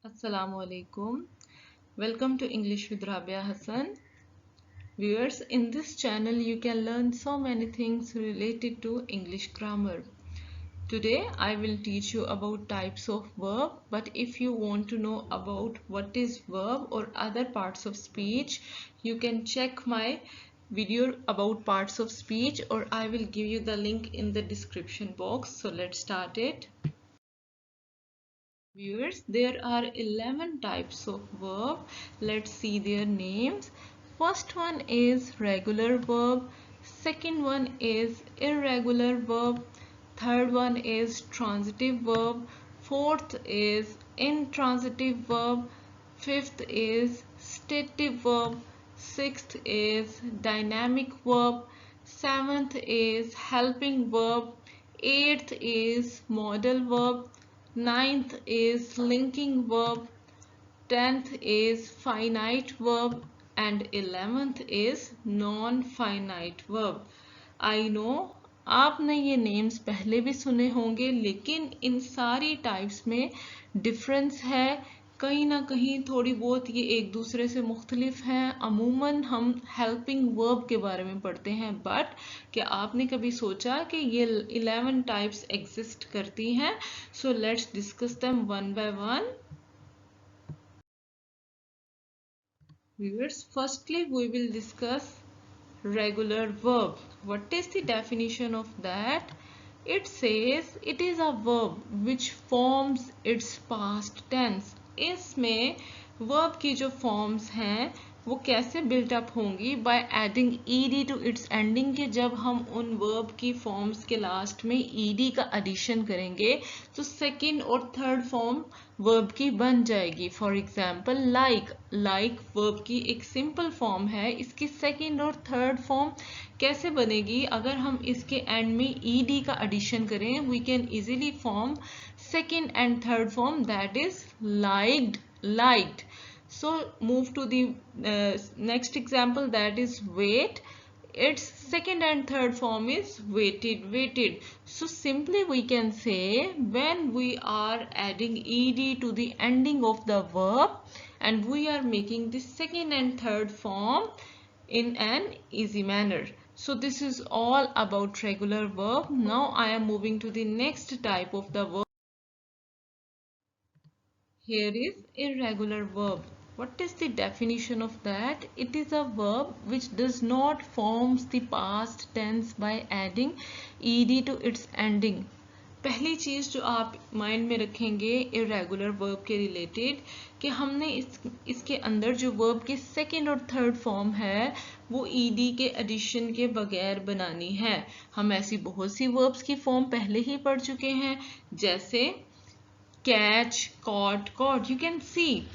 Assalamu alaikum. Welcome to English with Rabia Hassan. Viewers, in this channel you can learn so many things related to English grammar. Today I will teach you about types of verb, but if you want to know about what is verb or other parts of speech, you can check my video about parts of speech, or I will give you the link in the description box. So let's start it. Viewers, there are 11 types of verb. Let's see their names. First one is regular verb. Second one is irregular verb. Third one is transitive verb. Fourth is intransitive verb. Fifth is stative verb. Sixth is dynamic verb. Seventh is helping verb. Eighth is modal verb. Ninth is linking verb, 10th is finite verb, and 11th is non-finite verb. I know आपने ये names पहले भी सुने होंगे, लेकिन इन सारी types में difference है। कहीं ना कहीं थोड़ी बहुत ये एक दूसरे से मुख्तलिफ हैं। अमूमन हम हेल्पिंग वर्ब के बारे में पढ़ते हैं, बट क्या आपने कभी सोचा कि ये 11 टाइप्स एग्जिस्ट करती हैं? So let's discuss them one by one. Viewers, firstly we will discuss regular verb. What is the definition of that? It says it is a verb which forms its past tense. इसमें verb की जो forms हैं वो कैसे built up होंगी? By adding ed to its ending के जब हम उन verb की forms के last में ed का addition करेंगे तो second और third form verb की बन जाएगी. For example, like verb की एक simple form है. इसकी second और third form कैसे बनेगी? अगर हम इसके end में ed का addition करें, we can easily form second and third form, that is liked. So move to the next example, that is wait. Its second and third form is waited. So simply we can say when we are adding ed to the ending of the verb and we are making the second and third form in an easy manner. So this is all about regular verb. Now I am moving to the next type of the verb. Here is irregular verb. What is the definition of that? It is a verb which does not form the past tense by adding ed to its ending. पहली चीज जो आप mind में रखेंगे irregular verb के related कि हमने इसके अंदर जो वर्ब के सेकंड और थर्ड फॉर्म है वो ईडी के एडिशन के बगैर बनानी है. हम ऐसी बहुत सी वर्ब्स की फॉर्म पहले ही पढ़ चुके हैं, जैसे catch, caught. You can see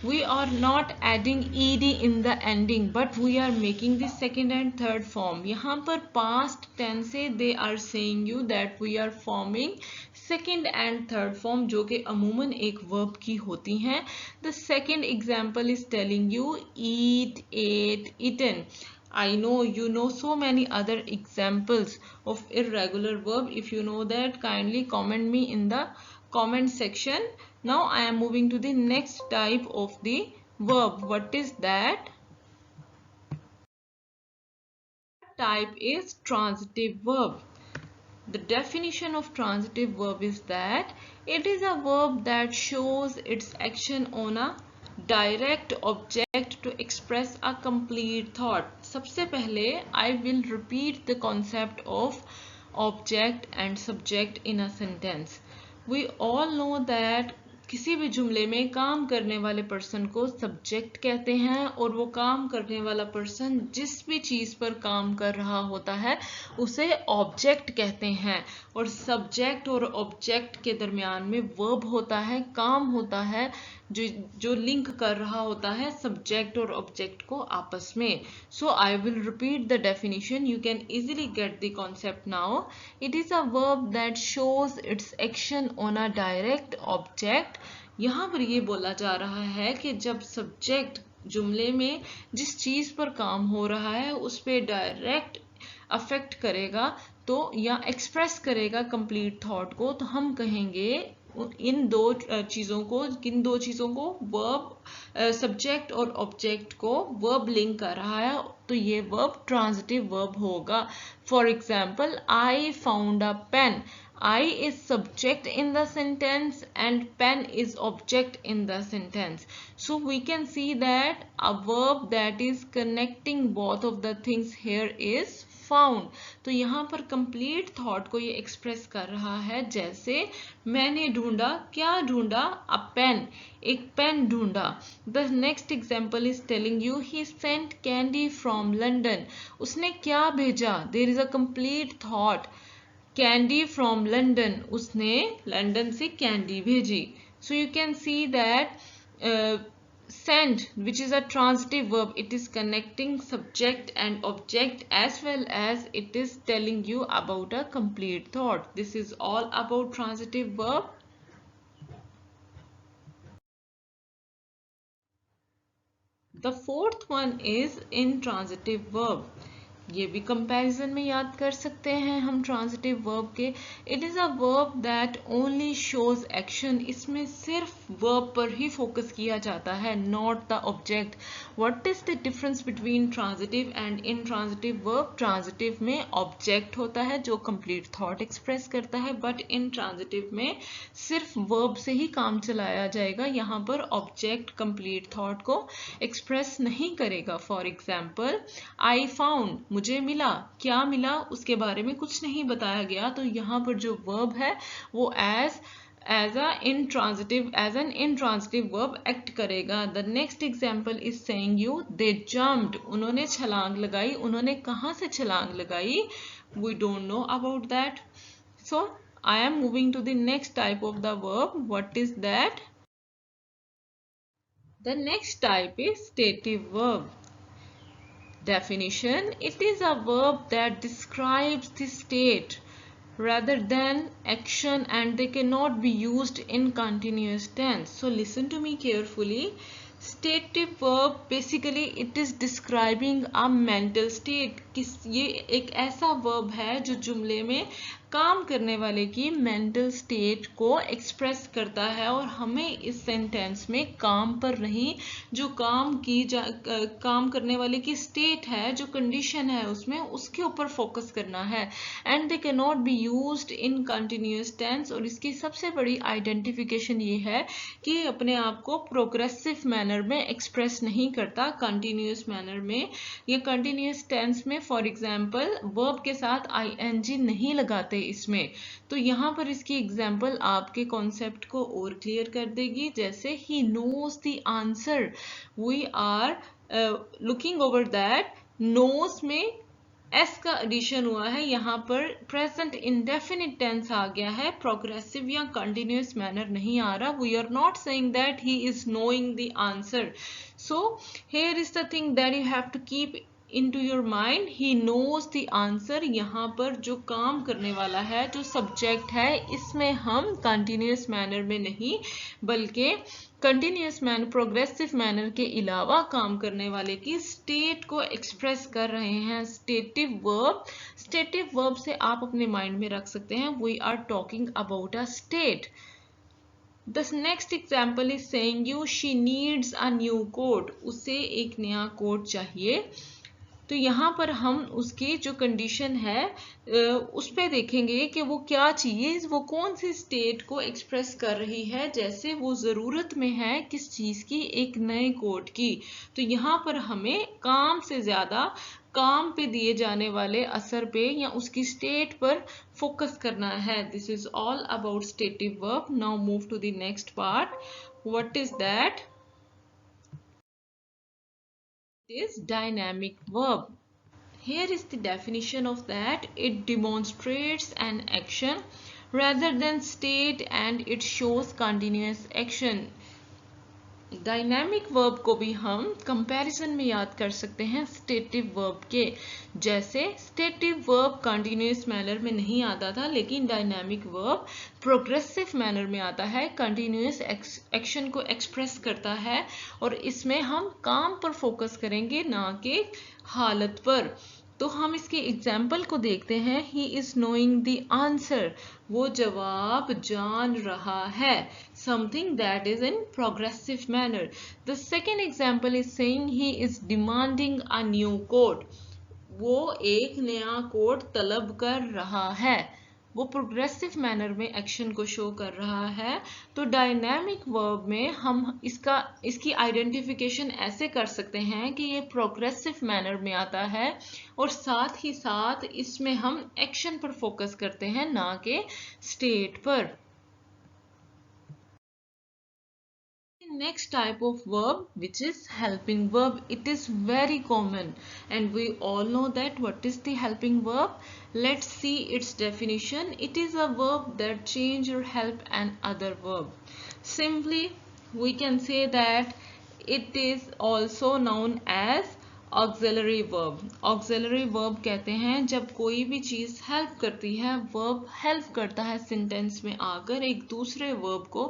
we are not adding ed in the ending, but we are making the second and third form. यहाँ पर past tense से they are saying you that we are forming second and third form जो कि अमूमन एक verb की होती हैं. The second example is telling you eat, ate, eaten. I know you know so many other examples of irregular verb. If you know that, kindly comment me in the comment section. Now I am moving to the next type of the verb. What is that? Type is transitive verb. The definition of transitive verb is that it is a verb that shows its action on a direct object to express a complete thought. सबसे पहले I will repeat the concept of object and subject in a sentence. We all know that किसी भी जुमले में काम करने वाले person को सब्जेक्ट कहते हैं और वो काम करने वाला पर्सन जिस भी चीज पर काम कर रहा होता है उसे ऑब्जेक्ट कहते हैं. और सब्जेक्ट और ऑब्जेक्ट के दरमियान में वर्ब होता है, काम होता है जो लिंक कर रहा होता है सब्जेक्ट और ऑब्जेक्ट को आपस में. So I will repeat the definition. You can easily get the concept now. It is a verb that shows its action on a direct object. यहाँ पर ये बोला जा रहा है कि जब सब्जेक्ट जुमले में जिस चीज पर काम हो रहा है उस पर डायरेक्ट अफेक्ट करेगा तो या एक्सप्रेस करेगा कंप्लीट थॉट को, तो हम कहेंगे इन दो चीज़ों को, किन दो चीज़ों को, वर्ब सब्जेक्ट और ऑब्जेक्ट को वर्ब लिंक कर रहा है, तो ये वर्ब ट्रांजिटिव वर्ब होगा. For example, I found a pen. I is subject in the sentence and pen is object in the sentence. So we can see that a verb that is connecting both of the things here is found. तो यहाँ पर complete thought को ये express कर रहा है. जैसे मैंने ढूंढा, क्या ढूंढा? a pen, एक पेन ढूंढा. The next example is telling you he sent candy from London. उसने क्या भेजा? There is a complete thought. Candy from London, उसने लंदन से कैंडी भेजी. So you can see that send, which is a transitive verb, it is connecting subject and object as well as it is telling you about a complete thought. This is all about transitive verb. The fourth one is intransitive verb. ये भी comparison में याद कर सकते हैं हम transitive verb के. It is a verb that only shows action. इसमें सिर्फ वर्ब पर ही फोकस किया जाता है, not the object. What is the difference between transitive and intransitive verb? Transitive में ऑब्जेक्ट होता है जो कंप्लीट थॉट एक्सप्रेस करता है, बट इनट्रांजिटिव में सिर्फ वर्ब से ही काम चलाया जाएगा. यहाँ पर ऑब्जेक्ट कंप्लीट थॉट को एक्सप्रेस नहीं करेगा. फॉर एग्जाम्पल, आई फाउंड, मुझे मिला. क्या मिला? उसके बारे में कुछ नहीं बताया गया, तो यहाँ पर जो वर्ब है वो as an intransitive verb act करेगा. The next example is saying you they jumped, उन्होंने छलांग लगाई. उन्होंने कहाँ से छलांग लगाई? We don't know about that. So I am moving to the next type of the verb. What is that? The next type is stative verb. Definition: it is a verb that describes the state rather than action and they cannot be used in continuous tense. So listen to me carefully. Stative verb basically it is describing a mental state. ये एक ऐसा verb है जो जुमले में काम करने वाले की मेंटल स्टेट को एक्सप्रेस करता है, और हमें इस सेंटेंस में काम पर नहीं, जो काम करने वाले की स्टेट है, जो कंडीशन है उसमें, उसके ऊपर फोकस करना है. And they can not be used in continuous tense. और इसकी सबसे बड़ी आइडेंटिफिकेशन ये है कि अपने आप को प्रोग्रेसिव मैनर में एक्सप्रेस नहीं करता, कंटिन्यूअस मैनर में या कंटिन्यूअस टेंस में. फॉर एग्जाम्पल, वर्ब के साथ ing नहीं लगाते इसमें. तो यहाँ पर इसकी एग्जाम्पल आपके कॉन्सेप्ट को और क्लियर कर देगी. जैसे ही knows the answer, we are looking over that. Knows में एस का एडिशन हुआ है, यहाँ पर प्रेजेंट इंडेफिनिट टेंस आ गया है, प्रोग्रेसिव या कंटिन्यूअस मैनर नहीं आ रहा. We are not saying that he is knowing the answer. So here is the thing that you have to keep into your mind. He knows the answer. यहाँ पर जो काम करने वाला है, जो सब्जेक्ट है, इसमें हम कंटिन्यूअस मैनर में नहीं बल्कि कंटिन्यूअस मैनर, प्रोग्रेसिव मैनर के अलावा काम करने वाले की स्टेट को एक्सप्रेस कर रहे हैं. स्टेटिव वर्ब से आप अपने माइंड में रख सकते हैं, we are talking about a state. The next example is saying you she needs a new coat. उसे एक नया कोट चाहिए. तो यहाँ पर हम उसकी जो कंडीशन है उस पर देखेंगे कि वो क्या चीज़, वो कौन सी स्टेट को एक्सप्रेस कर रही है. जैसे वो ज़रूरत में है किस चीज़ की? एक नए कोट की. तो यहाँ पर हमें काम से ज़्यादा काम पे दिए जाने वाले असर पे या उसकी स्टेट पर फोकस करना है. This is all about stative verb. Now move to the next part. What is that? Is dynamic verb. Here is the definition of that. It demonstrates an action rather than state and it shows continuous action. Dynamic verb को भी हम comparison में याद कर सकते हैं stative verb के. जैसे स्टेटिव वर्ब कंटिन्यूअस मैनर में नहीं आता था, लेकिन डायनामिक वर्ब प्रोग्रेसिव मैनर में आता है, कंटिन्यूअस एक्शन को एक्सप्रेस करता है, और इसमें हम काम पर फोकस करेंगे ना कि हालत पर. तो हम इसके एग्जाम्पल को देखते हैं। He is knowing the answer, वो जवाब जान रहा है। Something that is in progressive manner. The second example is saying he is demanding a new coat, वो एक नया कोट तलब कर रहा है। वो प्रोग्रेसिव मैनर में एक्शन को शो कर रहा है। तो डायनामिक वर्ब में हम इसकी आइडेंटिफिकेशन ऐसे कर सकते हैं कि ये प्रोग्रेसिव मैनर में आता है और साथ ही साथ इसमें हम एक्शन पर फोकस करते हैं, ना कि स्टेट पर। Next type of verb, which is helping verb. It is very common and we all know that what is the helping verb. Let's see its definition. It is a verb that change or help an other verb. Simply we can say that it is also known as auxiliary verb. Auxiliary verb कहते हैं जब कोई भी चीज help करती है, verb help करता है सेंटेंस में आकर एक दूसरे वर्ब को,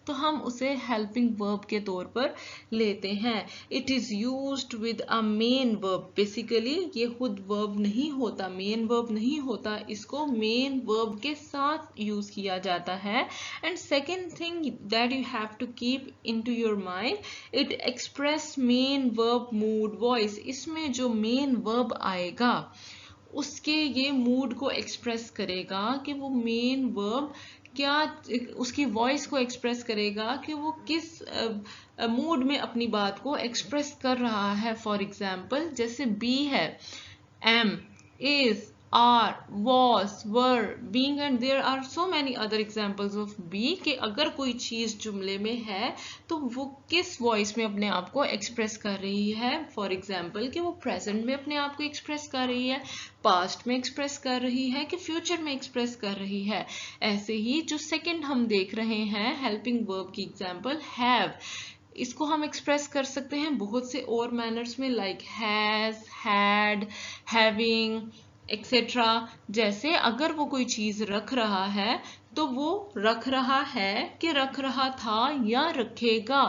तो हम उसे हेल्पिंग वर्ब के तौर पर लेते हैं। It is used with a main verb. Basically ये खुद वर्ब नहीं होता, मेन वर्ब नहीं होता, इसको मेन वर्ब के साथ यूज किया जाता है। And second thing that you have to keep into your mind, it express main verb mood voice. इसमें जो मेन वर्ब आएगा उसके ये मूड को एक्सप्रेस करेगा कि वो मेन वर्ब क्या, उसकी वॉइस को एक्सप्रेस करेगा कि वो किस मूड में अपनी बात को एक्सप्रेस कर रहा है। फॉर एग्जाम्पल जैसे बी है, am, is, are, was, were, being and there are so many other examples of be कि अगर कोई चीज जुमले में है तो वो किस वॉइस में अपने आप को एक्सप्रेस कर रही है। फॉर एग्जाम्पल कि वो प्रेजेंट में अपने आप को एक्सप्रेस कर रही है, पास्ट में एक्सप्रेस कर रही है, कि फ्यूचर में एक्सप्रेस कर रही है। ऐसे ही जो सेकंड हम देख रहे हैं हेल्पिंग वर्ब की एग्जाम्पल हैव, इसको हम एक्सप्रेस कर सकते हैं बहुत से और मैनर्स में, like has, had, having etcetera. जैसे अगर वो कोई चीज रख रहा है तो वो रख रहा है कि रख रहा था या रखेगा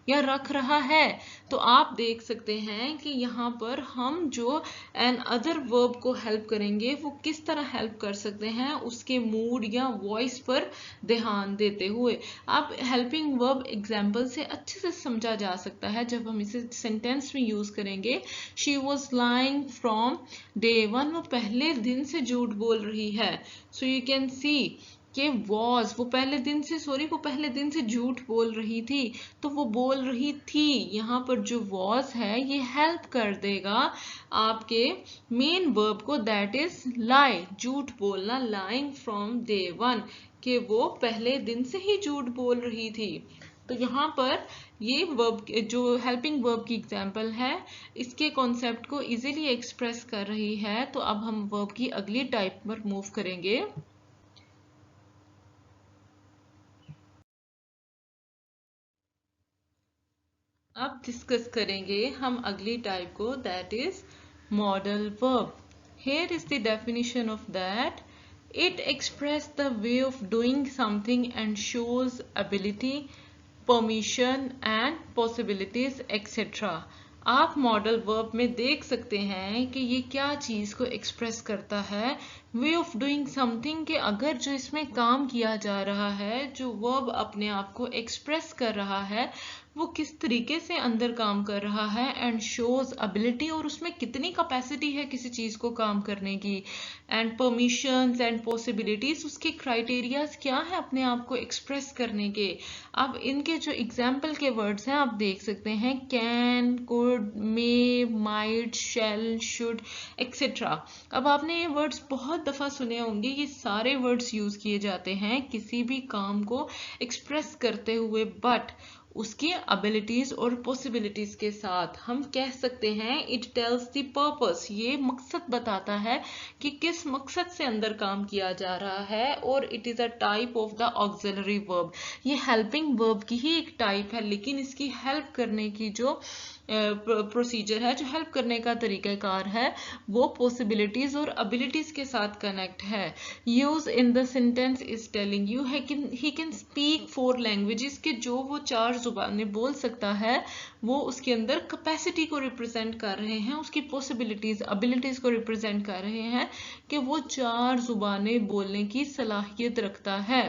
या रख रहा है। तो आप देख सकते हैं कि यहाँ पर हम जो एन अदर वर्ब को हेल्प करेंगे वो किस तरह हेल्प कर सकते हैं, उसके मूड या वॉइस पर ध्यान देते हुए। आप हेल्पिंग वर्ब एग्जाम्पल से अच्छे से समझा जा सकता है जब हम इसे सेंटेंस में यूज करेंगे। She was lying from day one, वो पहले दिन से झूठ बोल रही है। सो यू कैन सी कि वॉज वो पहले दिन से झूठ बोल रही थी, तो वो बोल रही थी। यहाँ पर जो वॉज है ये हेल्प कर देगा आपके मेन वर्ब को, दैट इज लाई, झूठ बोलना, लाइंग फ्रॉम डे वन, कि वो पहले दिन से ही झूठ बोल रही थी। तो यहाँ पर ये वर्ब जो हेल्पिंग वर्ब की एग्जाम्पल है इसके कॉन्सेप्ट को इजीली एक्सप्रेस कर रही है। तो अब हम वर्ब की अगली टाइप पर मूव करेंगे। अब डिस्कस करेंगे हम अगली टाइप को, that is modal verb. Here is the definition of that, it express the way of doing something and shows ability, permission and possibilities etcetera. आप मॉडल वर्ब में देख सकते हैं कि ये क्या चीज को एक्सप्रेस करता है, वे ऑफ डूइंग समथिंग, के अगर जो इसमें काम किया जा रहा है, जो वर्ब अपने आप को एक्सप्रेस कर रहा है वो किस तरीके से अंदर काम कर रहा है, एंड शोज एबिलिटी, और उसमें कितनी कैपेसिटी है किसी चीज को काम करने की, एंड परमिशंस एंड पॉसिबिलिटीज, उसके क्राइटेरियाज क्या है अपने आप को एक्सप्रेस करने के। अब इनके जो एग्जाम्पल के वर्ड्स हैं आप देख सकते हैं, can, could, may, might, shall, should etcetera. अब आपने ये वर्ड्स बहुत दफा सुने होंगे, ये सारे वर्ड्स यूज किए जाते हैं किसी भी काम को एक्सप्रेस करते हुए, बट उसकी एबिलिटीज और पॉसिबिलिटीज के साथ। हम कह सकते हैं इट टेल्स द पर्पस, ये मकसद बताता है कि किस मकसद से अंदर काम किया जा रहा है, और it is a type of the auxiliary verb. ये हेल्पिंग वर्ब की ही एक टाइप है, लेकिन इसकी हेल्प करने की जो प्रोसीजर है, जो हेल्प करने का तरीकाकार है, वो पॉसिबिलिटीज और एबिलिटीज के साथ कनेक्ट है। Use in the sentence is telling you he can speak 4 languages, के जो वो 4 जुबानें बोल सकता है वो उसके अंदर कैपेसिटी को रिप्रेजेंट कर रहे हैं, उसकी पॉसिबिलिटीज एबिलिटीज को रिप्रेजेंट कर रहे हैं कि वो 4 जुबानें बोलने की सलाहियत रखता है।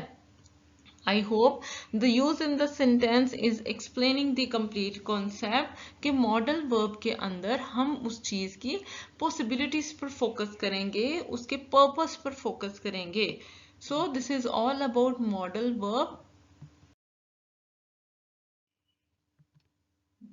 I hope the use in the sentence is explaining the complete concept कि modal verb के अंदर हम उस चीज की possibilities पर focus करेंगे, उसके purpose पर focus करेंगे। So this is all about modal verb.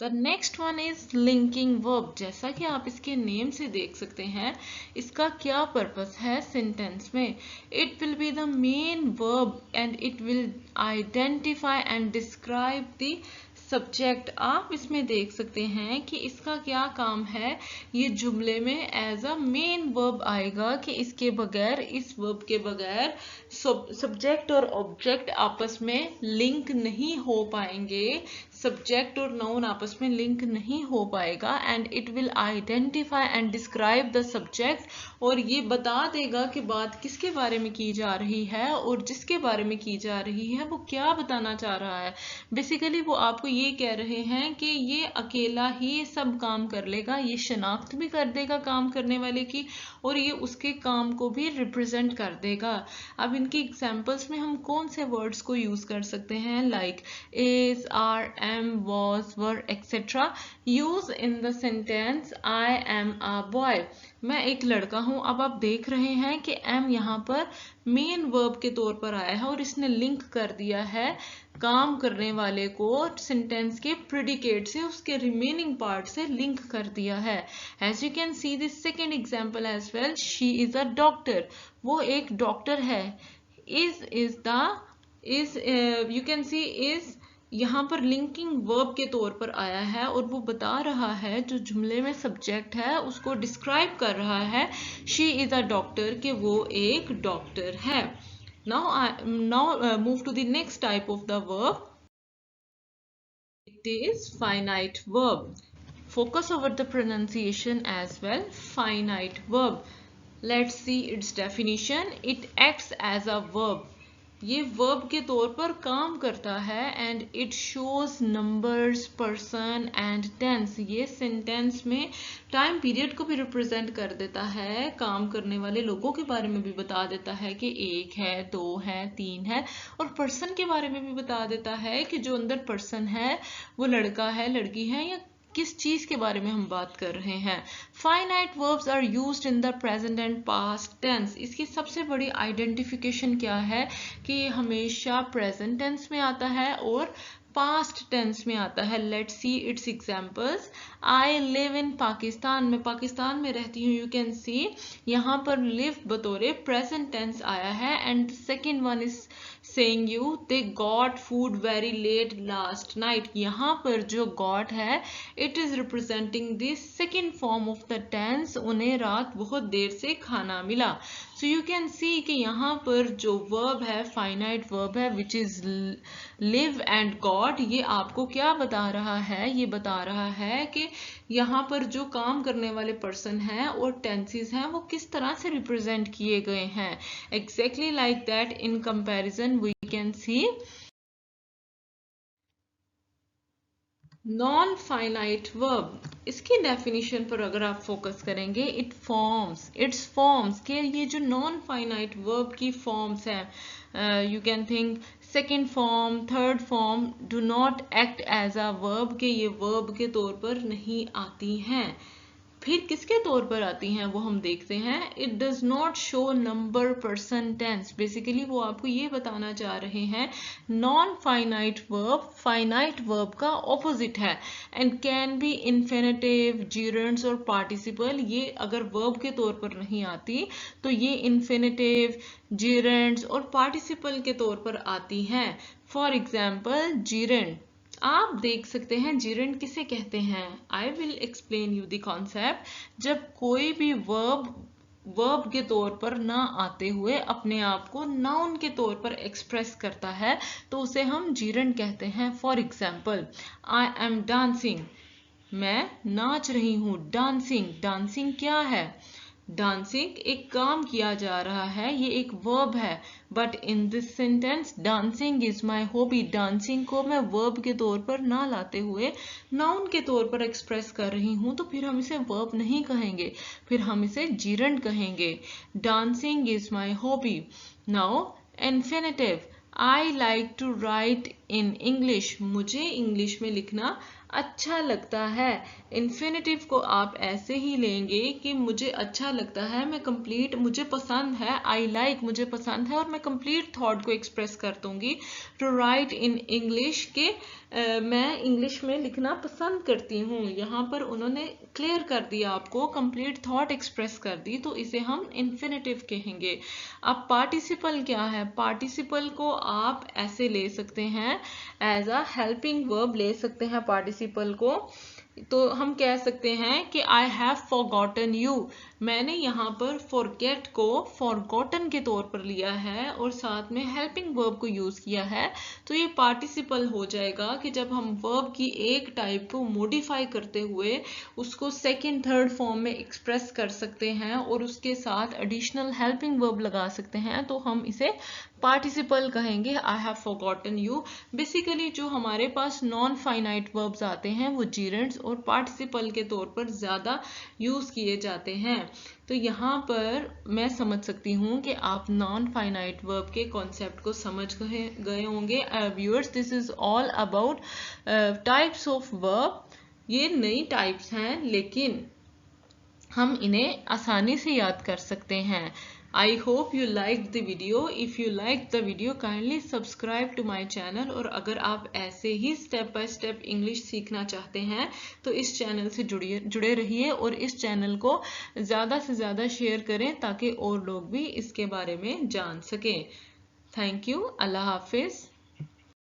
The next one is linking verb. जैसा कि आप इसके नेम से देख सकते हैं, इसका क्या पर्पस है सेंटेंस में। It will be the main verb and it will identify and describe the subject. आप इसमें देख सकते हैं कि इसका क्या काम है, ये जुमले में एज अ मेन वर्ब आएगा कि इसके बगैर, इस वर्ब के बगैर सब्जेक्ट और ऑब्जेक्ट आपस में लिंक नहीं हो पाएंगे, सब्जेक्ट और नाउन आपस में लिंक नहीं हो पाएगा। And it will identify and describe the subject, और ये बता देगा कि बात किसके बारे में की जा रही है और जिसके बारे में की जा रही है वो क्या बताना चाह रहा है। बेसिकली वो आपको ये कह रहे हैं कि ये अकेला ही सब काम कर लेगा, ये शनाख्त भी कर देगा काम करने वाले की और ये उसके काम को भी रिप्रेजेंट कर देगा। अब इनकी एग्जांपल्स में हम कौन से वर्ड्स को यूज कर सकते हैं, like is, are, am, was, were, etcetera. Use in the sentence I am a boy, मैं एक लड़का हूं। अब आप देख रहे हैं कि एम यहाँ पर मेन वर्ब के तौर पर आया है और इसने लिंक कर दिया है काम करने वाले को सेंटेंस के प्रेडिकेट से, उसके रिमेनिंग पार्ट से लिंक कर दिया है। As you can see this second example as well, she is a doctor, वो एक डॉक्टर है। Is you can see is यहाँ पर लिंकिंग वर्ब के तौर पर आया है और वो बता रहा है, जो जुमले में सब्जेक्ट है उसको डिस्क्राइब कर रहा है, शी इज अ डॉक्टर, कि वो एक डॉक्टर है। Now move to the next type of the verb. It is finite verb. Focus over the pronunciation as well. Finite verb. Let's see its definition. It acts as a verb. ये verb के तौर पर काम करता है and it shows numbers, person and tense. ये sentence में time period को भी रिप्रेजेंट कर देता है, काम करने वाले लोगों के बारे में भी बता देता है कि 1 है, 2 है, 3 है, और पर्सन के बारे में भी बता देता है कि जो अंदर पर्सन है वो लड़का है, लड़की है, या किस चीज के बारे में हम बात कर रहे हैं। Finite verbs are used in the present and past tense. इसकी सबसे बड़ी आइडेंटिफिकेशन क्या है कि ये हमेशा प्रेजेंट टेंस में आता है और पास्ट टेंस में आता है। Let's see it's examples. I live in Pakistan, मैं पाकिस्तान में रहती हूँ। यू कैन सी यहाँ पर लिव बतौरे प्रेजेंट टेंस आया है। And second one is saying you they got food very late last night। यहाँ पर जो got है it is representing the second form of the tense, उन्हें रात बहुत देर से खाना मिला। So you can see कि यहाँ पर जो verb है finite verb है which is live and got, ये आपको क्या बता रहा है, ये बता रहा है कि यहाँ पर जो काम करने वाले पर्सन हैं और टेंसेस हैं वो किस तरह से रिप्रेजेंट किए गए हैं। Exactly like that in comparison we can see non finite verb. इसकी डेफिनेशन पर अगर आप फोकस करेंगे, इट्स फॉर्म्स के ये जो नॉन फाइनाइट वर्ब की फॉर्म्स हैं, you can think second form, third form, do not act as a verb, के ये वर्ब के तौर पर नहीं आती हैं। फिर किसके तौर पर आती हैं वो हम देखते हैं। It does not show number, person, tense. Basically वो आपको ये बताना चाह रहे हैं non finite verb finite verb का ऑपोजिट है and can be infinitive, gerunds और पार्टिसिपल। ये अगर वर्ब के तौर पर नहीं आती तो ये इन्फिनेटिव, जीरेंड्स और पार्टिसिपल के तौर पर आती हैं। फॉर एग्जाम्पल जीरेंड, आप देख सकते हैं जीरेंड किसे कहते हैं। I will explain you the concept. जब कोई भी वर्ब के तौर पर ना आते हुए अपने आप को नाउन के तौर पर एक्सप्रेस करता है तो उसे हम जीरेंड कहते हैं। For example I am dancing, मैं नाच रही हूँ। डांसिंग, डांसिंग क्या है, डांसिंग एक काम किया जा रहा है, ये एक वर्ब है, but in this sentence dancing is my hobby, dancing को मैं वर्ब के तौर पर ना लाते हुए नाउन के तौर पर एक्सप्रेस कर रही हूं, तो फिर हम इसे वर्ब नहीं कहेंगे, फिर हम इसे जीरंड कहेंगे। Dancing is my hobby. Now infinitive, I like to write in English, मुझे इंग्लिश में लिखना अच्छा लगता है। इन्फिनेटिव को आप ऐसे ही लेंगे कि मुझे अच्छा लगता है, मैं कंप्लीट, मुझे पसंद है, आई लाइक मुझे पसंद है, और मैं कंप्लीट थॉट को एक्सप्रेस कर दूंगी। टू राइट इन इंग्लिश के मैं इंग्लिश में लिखना पसंद करती हूँ। यहाँ पर उन्होंने क्लियर कर दिया, आपको कंप्लीट थॉट एक्सप्रेस कर दी, तो इसे हम इन्फिनेटिव कहेंगे। अब पार्टिसिपल क्या है? पार्टिसिपल को आप ऐसे ले सकते हैं, एज अ हेल्पिंग वर्ब ले सकते हैं पार्टिसिपल को। तो हम कह सकते हैं कि आई हैव फॉरगॉटन यू, मैंने यहाँ पर फॉरगेट को फॉरगॉटन के तौर पर लिया है और साथ में हेल्पिंग वर्ब को यूज किया है, तो ये पार्टिसिपल हो जाएगा कि जब हम वर्ब की एक टाइप को मॉडिफाई करते हुए उसको सेकंड थर्ड फॉर्म में एक्सप्रेस कर सकते हैं और उसके साथ एडिशनल हेल्पिंग वर्ब लगा सकते हैं, तो हम इसे पार्टिसिपल कहेंगे। I have forgotten you. Basically जो हमारे पास नॉन फाइनाइट वर्ब्स आते हैं वो जीरेंड्स और पार्टिसिपल के तौर पर ज्यादा यूज किए जाते हैं। तो यहाँ पर मैं समझ सकती हूँ कि आप नॉन फाइनाइट वर्ब के कॉन्सेप्ट को समझ गए होंगे। Viewers, this is all about types of verb. ये नई टाइप्स हैं लेकिन हम इन्हें आसानी से याद कर सकते हैं। I hope you liked the video. If you liked the video, kindly subscribe to my channel. और अगर आप ऐसे ही स्टेप बाय स्टेप इंग्लिश सीखना चाहते हैं तो इस चैनल से जुड़े रहिए और इस चैनल को ज़्यादा से ज़्यादा शेयर करें ताकि और लोग भी इसके बारे में जान सकें। Thank you. अल्लाह हाफिज़।